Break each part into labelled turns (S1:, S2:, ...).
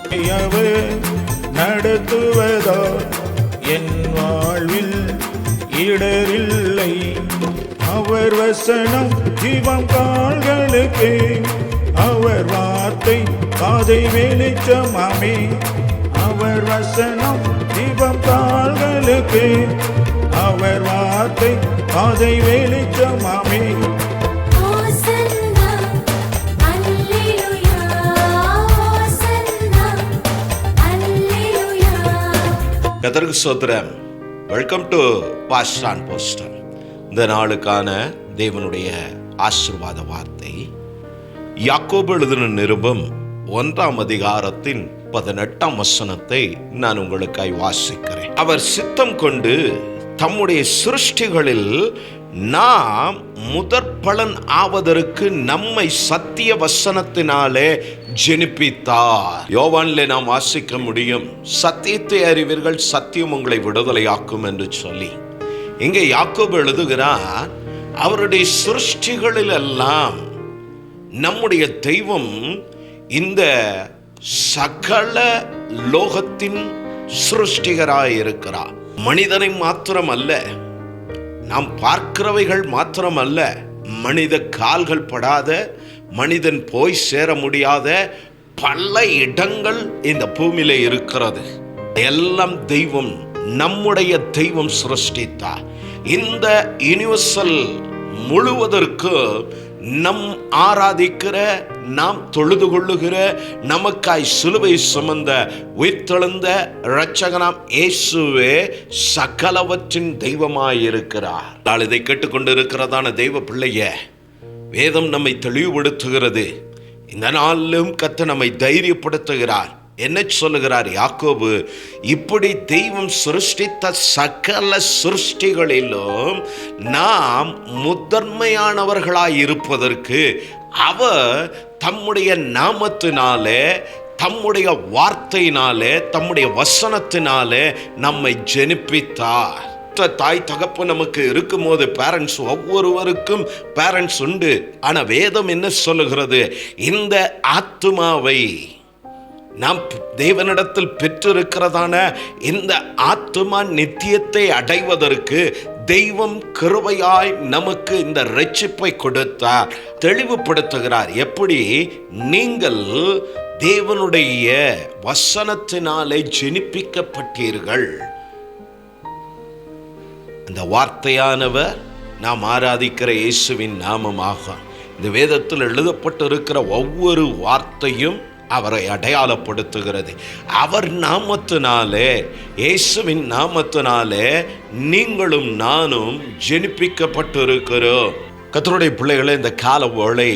S1: அவர் நடத்துவதோ என் வாழ்வில் இடரில்லை. அவர் வசனம் ஜீவம் கால்களுக்கு, அவர் வார்த்தை பாதை வெளிச்சமாமே. அவர் வசனம் ஜீவம் கால்களுக்கு, அவர் வார்த்தை பாதை வெளிச்சமாமே.
S2: கர்த்தருக்கு ஸ்தோத்திரம். Welcome to pastor on poster. இந்த நாளுக்கான தேவனுடைய ஆசீர்வாத வார்த்தை யாக்கோபு எழுதின நிருபம் 1 அதிகாரத்தின் 18 வசனத்தை நான் உங்களுக்காய் வாசிக்கிறேன். அவர் சித்தம் கொண்டு தம்முடைய சிருஷ்டிகளில் நாம் முதற்பலன் ஆவதற்கு நம்மை சத்திய வசனத்தினாலே ஜெனிப்பித்தார். யோவானிலே நாம் வாசிக்க முடியும், சத்தியத்தை அறிவீர்கள், சத்தியம் உங்களை விடுதலையாக்கும் என்று சொல்லி. இங்கே யாக்கோபு எழுதுகிறார், அவருடைய சிருஷ்டிகளில் எல்லாம் நம்முடைய தெய்வம் இந்த சகல லோகத்தின் சிருஷ்டிகராயிருக்கிறார். மனிதனை மாத்திரம் அல்ல, நாம் பார்க்கிறவைகள் மாத்திரம் அல்ல, மனித கால்கள் படாத, மனிதன் போய் சேர முடியாத பல இடங்கள் இந்த பூமியில இருக்கிறது. எல்லாம் தெய்வம், நம்முடைய தெய்வம் சிருஷ்டித்தார். இந்த யூனிவர்சல் முழுவதற்கு நம் ஆராதிக்கிற, நாம் தொழுது கொள்ளுகிற, நமக்காய் சிலுவை சுமந்த உயிர்த்தெழுந்த இரட்சகனாம் இயேசுவே சகலவற்றின் தெய்வமாயிருக்கிறார். நாள் இதை கேட்டுக்கொண்டிருக்கிறதான தெய்வ பிள்ளைய, வேதம் நம்மை தெளிவுபடுத்துகிறது. இந்த நாளிலும் கர்த்தர் நம்மை தைரியப்படுத்துகிறார். என்ன சொல்லுகிறார் யாக்கோபு? இப்படி தெய்வம் சிருஷ்டித்த சகல சிருஷ்டிகளிலும் நாம் முதன்மையானவர்களாய் இருப்பதற்கு அவர் தம்முடைய நாமத்தினாலே, தம்முடைய வார்த்தையினாலே, தம்முடைய வசனத்தினாலே நம்மை ஜெனிப்பித்தார். தாய் தகப்பு நமக்கு இருக்கும் போது பேரண்ட்ஸ், ஒவ்வொருவருக்கும் பேரண்ட்ஸ் உண்டு. ஆனா வேதம் என்ன சொல்லுகிறது? இந்த ஆத்துமாவை நாம் தேவனிடத்தில் பெற்றிருக்கிறதான இந்த ஆத்துமா நித்தியத்தை அடைவதற்கு தெய்வம் கிருபையாய் நமக்கு இந்த இரட்சிப்பை கொடுத்தார். தெளிவுபடுத்துகிறார். எப்படி? நீங்கள் தேவனுடைய வசனத்தினாலே ஜெனிப்பிக்கப்பட்டீர்கள். அந்த வார்த்தையானவர் நாம் ஆராதிக்கிற இயேசுவின் நாமமாகும். இந்த வேதத்தில் எழுதப்பட்டிருக்கிற ஒவ்வொரு வார்த்தையும் அவரை அடையாளப்படுத்துகிறது. அவர் நாமத்தினாலே, இயேசுவின் நாமத்தினாலே நீங்களும் நானும் ஜெனிப்பிக்கப்பட்டிருக்கிறோம். கர்த்தருடைய பிள்ளைகளே, இந்த கால வேளை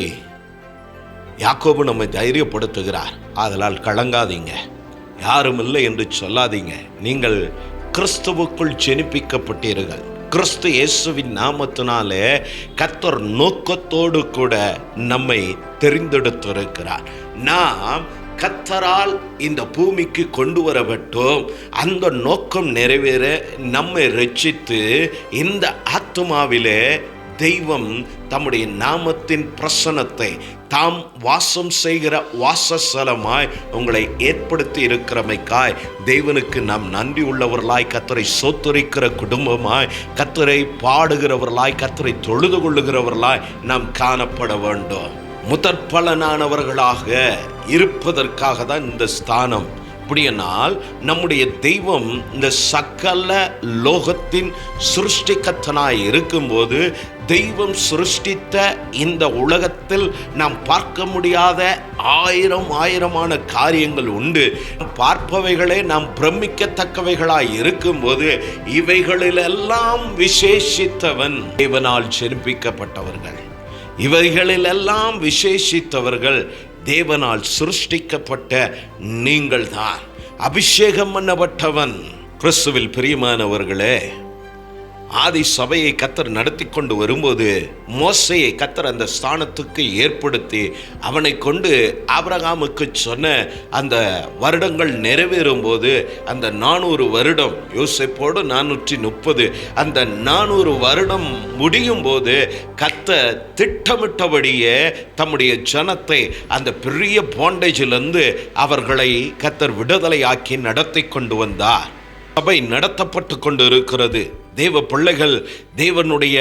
S2: யாக்கோபு நம்மை தைரியப்படுத்துகிறார். ஆதலால் கலங்காதீங்க, யாரும் இல்லை என்று சொல்லாதீங்க. நீங்கள் கிறிஸ்துவுக்குள் ஜெனிப்பிக்கப்பட்டீர்கள். கிறிஸ்து இயேசுவின் நாமத்தினாலே கர்த்தர் நோக்கத்தோடு கூட நம்மை தெரிந்தெடுத்திருக்கிறார். நாம் கர்த்தரால் இந்த பூமிக்கு கொண்டு வரப்பட்டோம். அந்த நோக்கம் நிறைவேற நம்மை ரட்சித்து இந்த ஆத்துமாவிலே தெய்வம் தம்முடைய நாமத்தின் பிரசன்னத்தை தாம் வாசம் செய்கிற வாசஸ்தலமாய் உங்களை ஏற்படுத்தி இருக்கிறமைக்காய் தேவனுக்கு நாம் நன்றி உள்ளவர்களாய், கர்த்தரை சோத்தரிக்கிற குடும்பமாய், கர்த்தரை பாடுகிறவர்களாய், கர்த்தரை தொழுது கொள்ளுகிறவர்களாய் நாம் காணப்பட வேண்டும். முதற்பலனானவர்களாக இருப்பதற்காக தான் இந்த ஸ்தானம். அப்படியானால் நம்முடைய தெய்வம் இந்த சகல லோகத்தின் சிருஷ்டிகர்த்தனாய் இருக்கும்போது, தெய்வம் சிருஷ்டித்த இந்த உலகத்தில் நாம் பார்க்க முடியாத ஆயிரமான காரியங்கள் உண்டு. பார்ப்பவைகளே நாம் பிரமிக்கத்தக்கவைகளாய் இருக்கும்போது, இவைகளிலெல்லாம் விசேஷித்தவன் தேவனால் ஜெனிப்பிக்கப்பட்டவர்கள். இவைகளிலெல்லாம் விசேஷித்தவர்கள் தேவனால் சிருஷ்டிக்கப்பட்ட நீங்கள் தான். அபிஷேகம் பண்ணப்பட்டவன். கிறிஸ்துவில் பிரியமானவர்களே, ஆதி சபையை கர்த்தர் நடத்தி கொண்டு வரும்போது மோசேயை கர்த்தர் அந்த ஸ்தானத்துக்கு ஏற்படுத்தி அவனை கொண்டு ஆபிரகாமுக்கு சொன்ன அந்த வருடங்கள் நிறைவேறும் போது அந்த 400 வருடம், யோசேப்போடு 430, அந்த 400 வருடம் முடியும் போது கர்த்தர் திட்டமிட்டபடியே தம்முடைய ஜனத்தை அந்த பெரிய பாண்டேஜிலிருந்து அவர்களை கர்த்தர் விடுதலையாக்கி நடத்தி கொண்டு வந்தார். சபை நடத்தப்பட்டு கொண்டு இருக்கிறது. தேவ பிள்ளைகள், தேவனுடைய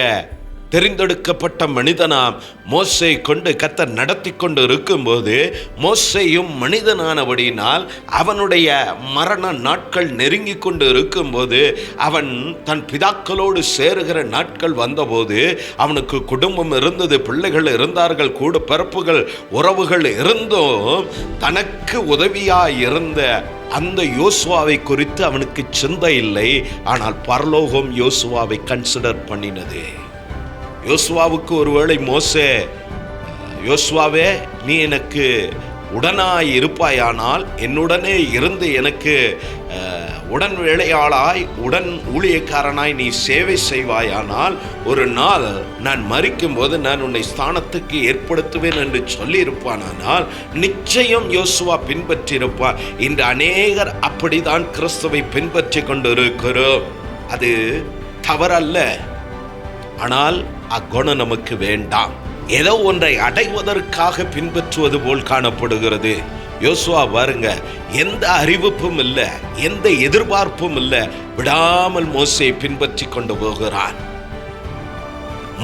S2: தெரிந்தெடுக்கப்பட்ட மனிதனாம் மோசே கொண்டு கர்த்தர் நடத்தி கொண்டு இருக்கும்போது, மோசேயும் மனிதனானபடியினால் அவனுடைய மரண நாட்கள் நெருங்கி கொண்டு இருக்கும்போது, அவன் தன் பிதாக்களோடு சேருகிற நாட்கள் வந்தபோது அவனுக்கு குடும்பம் இருந்தது, பிள்ளைகள் இருந்தார்கள், கூட பிறப்புகள் உறவுகள் இருந்தும் தனக்கு உதவியாய் இருந்த அந்த யோசுவாவை குறித்து அவனுக்கு சிந்தை இல்லை. ஆனால் பரலோகம் யோசுவாவை கன்சிடர் பண்ணினது. யோசுவாவுக்கு ஒருவேளை மோசே, யோசுவாவே நீ எனக்கு உடனாய் இருப்பாயானால், என்னுடனே இருந்து எனக்கு உடன் வேலையாளாய் உடன் ஊழியக்காரனாய் நீ சேவை செய்வாயானால், ஒரு நாள் நான் மரிக்கும் போது நான் உன்னை ஸ்தானத்துக்கு ஏற்படுத்துவேன் என்று சொல்லியிருப்பானால் நிச்சயம் யோசுவா பின்பற்றியிருப்பார். இன்று அநேகர் அப்படிதான் கிறிஸ்துவை பின்பற்றி கொண்டு இருக்கிறோம். அது தவறல்ல. ஆனால் அக்குணம் நமக்கு வேண்டாம். ஏதோ ஒன்றை அடைவதற்காக பின்பற்றுவது போல் காணப்படுகிறது. யோசுவா பாருங்க, எந்த அறிவிப்பும் இல்லை, எந்த எதிர்பார்ப்பும் இல்லை, விடாமல் மோசேயை பின்பற்றி கொண்டு போகிறான்.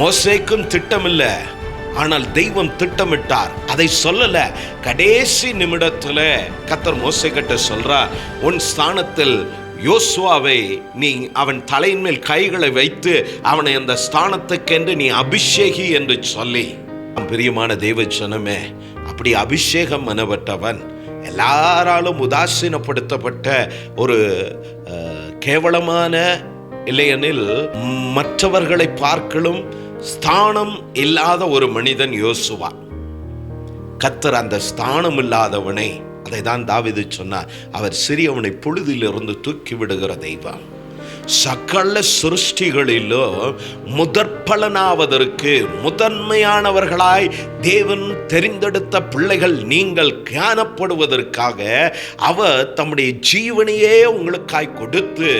S2: மோசேக்கும் திட்டம் இல்லை, ஆனால் தெய்வம் திட்டமிட்டார். அதை சொல்லல. கடைசி நிமிடத்துல கர்த்தர் மோசே கிட்ட சொல்றார், உன் ஸ்தானத்தில் யோசுவாவை நீ அவன் தலையின் மேல் கைகளை வைத்து அவனை அந்த ஸ்தானத்துக்கென்று நீ அபிஷேகி என்று சொல்லி. பிரியமான தேவ ஜனமே, அப்படி அபிஷேகம் பண்ணப்பட்டவன் எல்லாராலும் உதாசீனப்படுத்தப்பட்ட ஒரு கேவலமான, இல்லையெனில் மற்றவர்களை பார்க்கலும் ஸ்தானம் இல்லாத ஒரு மனிதன் யோசுவா. கர்த்தர் அந்த ஸ்தானம் இல்லாதவனை, அதை தான் தாவீது சொன்னார், அவர் சிறியவனை பொழுதிலிருந்து தூக்கி விடுகிற தெய்வம். சகல சிருஷ்டிகளிலோ முதற்பலனாவதற்கு முதன்மையானவர்களாய் தேவன் தெரிந்தெடுத்த பிள்ளைகள் நீங்கள் காணப்படுவதற்காக அவர் தம்முடைய ஜீவனையே உங்களுக்காய் கொடுத்து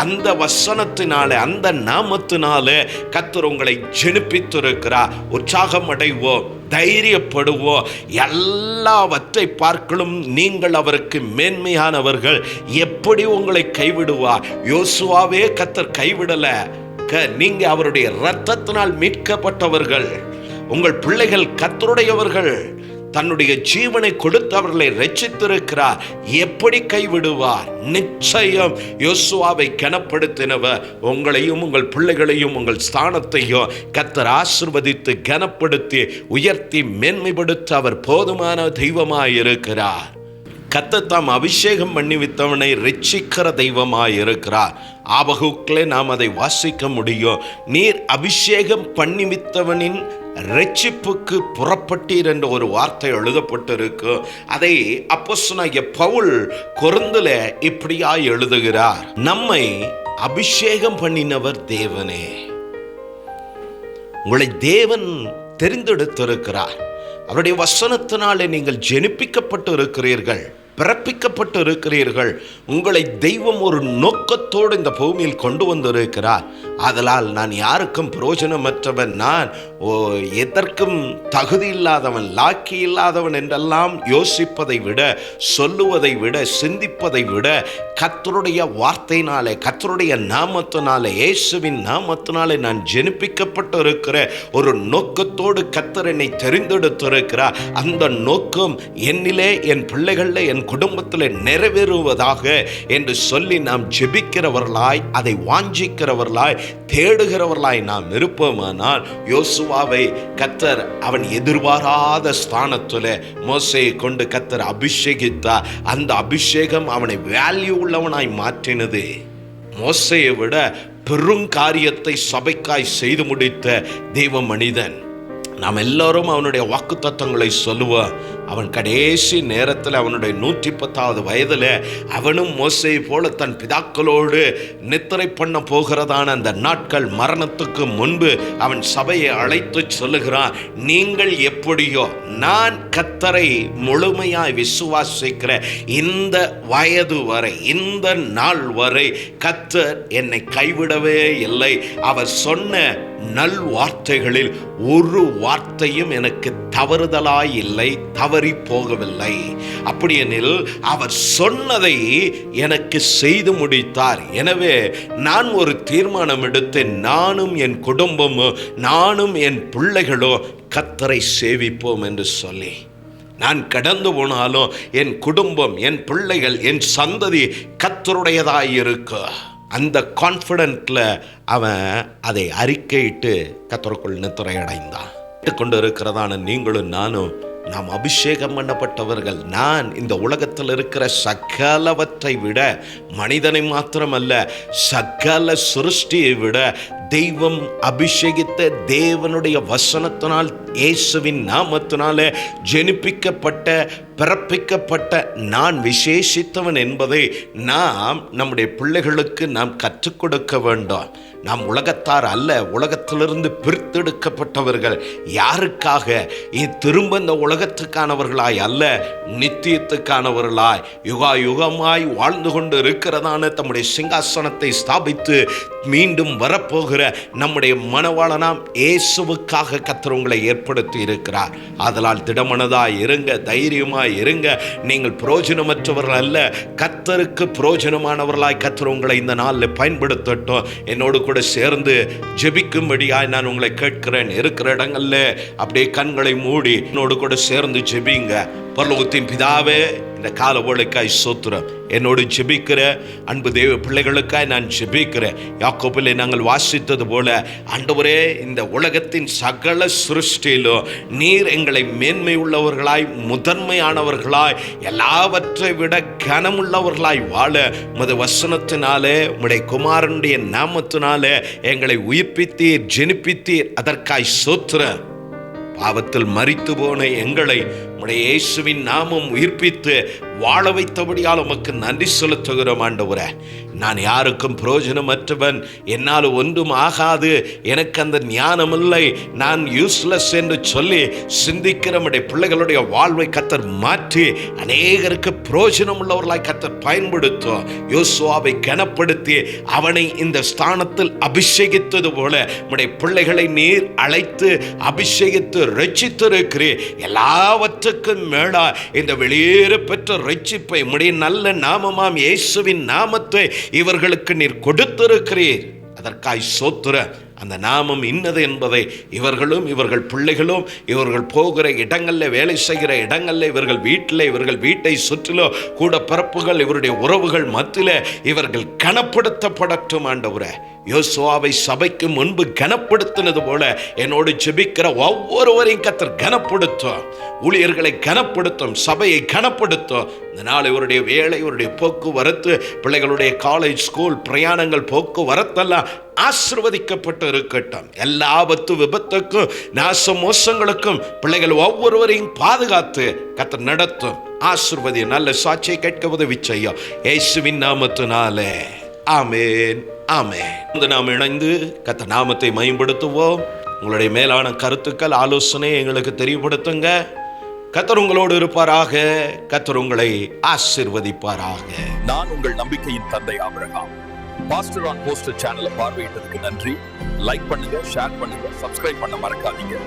S2: அந்த வசனத்தினாலே, அந்த நாமத்தினாலே கர்த்தர் உங்களை ஜெனிப்பித்திருக்கிறார். உற்சாகம் அடைவோம், தைரியப்படுவோம். எல்லாவற்றை பார்க்கலும் நீங்கள் அவருக்கு மேன்மையானவர்கள். எப்படி உங்களை கைவிடுவார்? யோசுவாவே கர்த்தர் கைவிடல. நீங்க அவருடைய இரத்தத்தினால் மீட்கப்பட்டவர்கள். உங்கள் பிள்ளைகள் கர்த்தருடையவர்கள். தன்னுடைய ஜீவனை கொடுத்து அவர்களை ரட்சித்திருக்கிறார். எப்படி கைவிடுவார்? நிச்சயம் யோசுவாவை கனப்படுத்தினவர் உங்களையும் உங்கள் பிள்ளைகளையும் உங்கள் ஸ்தானத்தையும் கர்த்தர் ஆசீர்வதித்து கனப்படுத்தி உயர்த்தி மேன்மைப்படுத்த அவர் போதுமான தெய்வமாயிருக்கிறார். கர்த்தர் தாம் அபிஷேகம் பண்ணிவித்தவனை ரட்சிக்கிற தெய்வமாயிருக்கிறார். ஆபகுக்களே நாம் அதை வாசிக்க முடியும். நீர் அபிஷேகம் பண்ணிவித்தவனின் ரட்சிப்புக்கு புறப்பட்டீர் என்ற ஒரு வார்த்தை எழுதப்பட்டிருக்கு. அதை அப்போஸ்தலனாகிய பவுல் கொரிந்தில இப்படியாய் எழுதுகிறார், நம்மை அபிஷேகம் பண்ணினவர் தேவனே. உங்களை தேவன் தெரிந்தெடுத்திருக்கிறார். அவருடைய வசனத்தினாலே நீங்கள் ஜெனிப்பிக்கப்பட்டு இருக்கிறீர்கள், பிறப்பிக்கப்பட்டு இருக்கிறீர்கள். உங்களை தெய்வம் ஒரு நோக்கத்தோடு இந்த பூமியில் கொண்டு வந்திருக்கிறார். ஆதலால் நான் யாருக்கும் பிரயோஜனமற்றவன், நான் எதற்கும் தகுதி இல்லாதவன், லாக்கி இல்லாதவன் என்றெல்லாம் யோசிப்பதை விட, சொல்லுவதை விட, சிந்திப்பதை விட கர்த்தருடைய வார்த்தையினாலே, கர்த்தருடைய நாமத்தினாலே, இயேசுவின் நாமத்தினாலே நான் ஜெனிப்பிக்கப்பட்டு இருக்கிற ஒரு நோக்கத்தோடு கர்த்தர் என்னை தெரிந்தெடுத்திருக்கிறார். அந்த நோக்கம் என்னிலே, என் பிள்ளைகளிலே, என் குடும்பத்தில் நிறைவேறுவதாக என்று சொல்லி நாம் ஜெபிக்கிறவர்களாய், அதை வாஞ்சிக்கிறவர்களாய், தேடுகிறவர்களாய் நாம் இருப்போமானால், யோசுவாவை கர்த்தர் அவன் எதிர்பாராத ஸ்தானத்தில் மோசேயை கொண்டு கர்த்தர் அபிஷேகித்தார். அந்த அபிஷேகம் அவனை வேல்யூ உள்ளவனாய் மாற்றினது. மோசேயை விட பெருங்காரியத்தை சபைக்காய் செய்து முடித்த தெய்வ மனிதன். நாம் எல்லாரும் அவனுடைய வாக்குத்தத்தங்களை சொல்லுவோம். அவன் கடைசி நேரத்தில் அவனுடைய 110வது வயதில் அவனும் மோசேயை போல தன் பிதாக்களோடு நித்திரை பண்ண போகிறதான அந்த நாட்கள் மரணத்துக்கு முன்பு அவன் சபையை அழைத்து சொல்லுகிறான், நீங்கள் எப்படியோ நான் கர்த்தரை முழுமையாய் விசுவாசிக்கிற இந்த வயது வரை, இந்த நாள் வரை கர்த்தர் என்னை கைவிடவே இல்லை. அவர் சொன்ன நல் வார்த்தைகளில் ஒரு வார்த்தையும் எனக்கு தவறுதலாய் இல்லை, தவறி போகவில்லை. அப்படியெனில் அவர் சொன்னதை எனக்கு செய்து முடித்தார். எனவே நான் ஒரு தீர்மானம் எடுத்தேன், நானும் என் குடும்பமோ நானும் என் பிள்ளைகளோ கர்த்தரை சேவிப்போம் என்று சொல்லி. நான் கடந்து போனாலும் என் குடும்பம், என் பிள்ளைகள், என் சந்ததி கர்த்தருடையதாயிருக்கு. அந்த கான்ஃபிடென்ட்ல அவன் அதை அறிக்கையிட்டு கர்த்தருக்குள் நித்திரை அடைந்தான். கொண்டு இருக்கிறதான நீங்களும் நானும் நாம் அபிஷேகம் பண்ணப்பட்டவர்கள். நான் இந்த உலகத்தில் இருக்கிற சகலவற்றை விட, மனிதனை மாத்திரமல்ல சகல சிருஷ்டியை விட தெய்வம் அபிஷேகித்த தேவனுடைய வசனத்தினால், இயேசுவின் நாமத்தினாலே ஜெனிப்பிக்கப்பட்ட, பிறப்பிக்கப்பட்ட நான் விசேஷித்தவன் என்பதை நாம் நம்முடைய பிள்ளைகளுக்கு நாம் கற்றுக் கொடுக்க வேண்டும். நாம் உலகத்தார் அல்ல, உலகத்திலிருந்து பிரித்தெடுக்கப்பட்டவர்கள். யாருக்காக? திரும்ப இந்த உலகத்துக்கானவர்களாய் அல்ல, நித்தியத்துக்கானவர்களாய் யுகா யுகமாய் வாழ்ந்து கொண்டு இருக்கிறதான தம்முடைய சிங்காசனத்தை ஸ்தாபித்து மீண்டும் வரப்போகிற நம்முடைய மணவாளனாம் இயேசுவுக்காக கர்த்தர் உங்களை ஏற்படுத்தி இருக்கிறார். அதனால் திடமனதாய் இருங்க, தைரியமாய் இருங்க. நீங்கள் பிரயோஜனமற்றவர்கள் அல்ல, கர்த்தருக்கு பிரயோஜனமானவர்களாய் கர்த்தர் உங்களை இந்த நாளில் பயன்படுத்தட்டும். என்னோடு கூட சேர்ந்து ஜெபிக்கும்படியாய் நான் உங்களை கேட்கிறேன். இருக்கிற இடங்கள்ல அப்படியே கண்களை மூடி என்னோடு கூட சேர்ந்து ஜெபிங்க. பரலோகத்தின் பிதாவே, இந்த கால வேளைக்காய் ஸ்தோத்திரம். என்னோடு ஜெபிக்கிற அன்பு தேவ பிள்ளைகளுக்காய் நான் ஜெபிக்கிறேன். யாக்கோபிலே நாங்கள் வாசித்தது போல, ஆண்டவரே, இந்த உலகத்தின் சகல சிருஷ்டியிலும் நீர் எங்களை மேன்மை உள்ளவர்களாய், முதன்மையானவர்களாய், எல்லாவற்றை விட கனமுள்ளவர்களாய் வாழ உமது வசனத்தினாலே, உம்முடைய குமாரனுடைய நாமத்தினாலே எங்களை உயிர்ப்பித்தீர், ஜெனிப்பித்தீர். அதற்காய் ஸ்தோத்திரம். பாவத்தில் மரித்து போன எங்களை உம்முடைய இயேசுவின் நாமம் உயிர்ப்பித்து வாழ வைத்தபடியால் உமக்கு நன்றி செலுத்துகிறோம். ஆண்டவரே, நான் யாருக்கும் பிரயோஜனமற்றவன், என்னால் ஒன்றும் ஆகாது, எனக்கு அந்த ஞானம் இல்லை, நான் யூஸ்லெஸ் என்று சொல்லி சிந்திக்கிற நம்முடைய பிள்ளைகளுடைய வாழ்வை கர்த்தர் மாற்றி அநேகருக்கு பிரயோஜனம் உள்ளவர்களாய் கர்த்தர் பயன்படுத்தும். யோசுவாவை கனப்படுத்தி அவனை இந்த ஸ்தானத்தில் அபிஷேகித்தது போல நம்முடைய பிள்ளைகளை நீர் அழைத்து அபிஷேகித்து ரட்சித்திருக்கிறீர். எல்லாவற்றுக்கும் மேலா இந்த வெளியேற பெற்ற ரட்சிப்பை, உம்முடைய நல்ல நாமமாம் இயேசுவின் நாமத்தை இவர்களுக்கு நீர் கொடுத்திருக்கிறீர். அதற்காய் ஸ்தோத்திரம். அந்த நாமம் இன்னது என்பதை இவர்களும், இவர்கள் பிள்ளைகளும், இவர்கள் போகிற இடங்களில், வேலை செய்கிற இடங்களில், இவர்கள் வீட்டில், இவர்கள் வீட்டை சுற்றிலோ கூட பிறப்புகள், இவருடைய உறவுகள் மத்தியில் இவர்கள் கனப்படுத்தப்படட்டும். ஆண்டவரே, யோசுவாவை சபைக்கு முன்பு கனப்படுத்தினது போல என்னோடு ஜெபிக்கிற ஒவ்வொருவரையும் கர்த்தர் கனப்படுத்தும். ஊழியர்களை கனப்படுத்தும், சபையை கனப்படுத்தும். இந்த நாள் இவருடைய வேலை, இவருடைய போக்குவரத்து, பிள்ளைகளுடைய காலேஜ், ஸ்கூல் பிரயாணங்கள், போக்குவரத்தெல்லாம் ஆசீர்வதிக்கப்பட்டு இருக்கட்டும். எல்லா ஆபத்து, விபத்துக்கும், நாச மோசங்களுக்கும் பிள்ளைகள் ஒவ்வொருவரையும் பாதுகாத்து கர்த்தர் நடத்தும். ஆசீர்வதி. நல்ல சாட்சியை கேட்க உதவி செய்யும் இயேசுவின் நாமத்தினாலே. ஆமென், ஆமென். நாம் இணைந்து கர்த்தர் நாமத்தை மேம்படுத்துவோம். உங்களுடைய மேலான கருத்துக்கள், ஆலோசனை எங்களுக்கு தெரியப்படுத்துங்க. கர்த்தர் உங்களோடு இருப்பாராக. கர்த்தர் உங்களை ஆசீர்வதிப்பாராக.
S3: நான் உங்கள் நம்பிக்கையின் தந்தை ஆபிரகாம். பாஸ்டர் ஆன் போஸ்டர் சேனலை பார்வையிட்டதுக்கு நன்றி. லைக் பண்ணுங்க, ஷேர் பண்ணுங்க, சப்ஸ்கிரைப் பண்ண மறக்காதீங்க.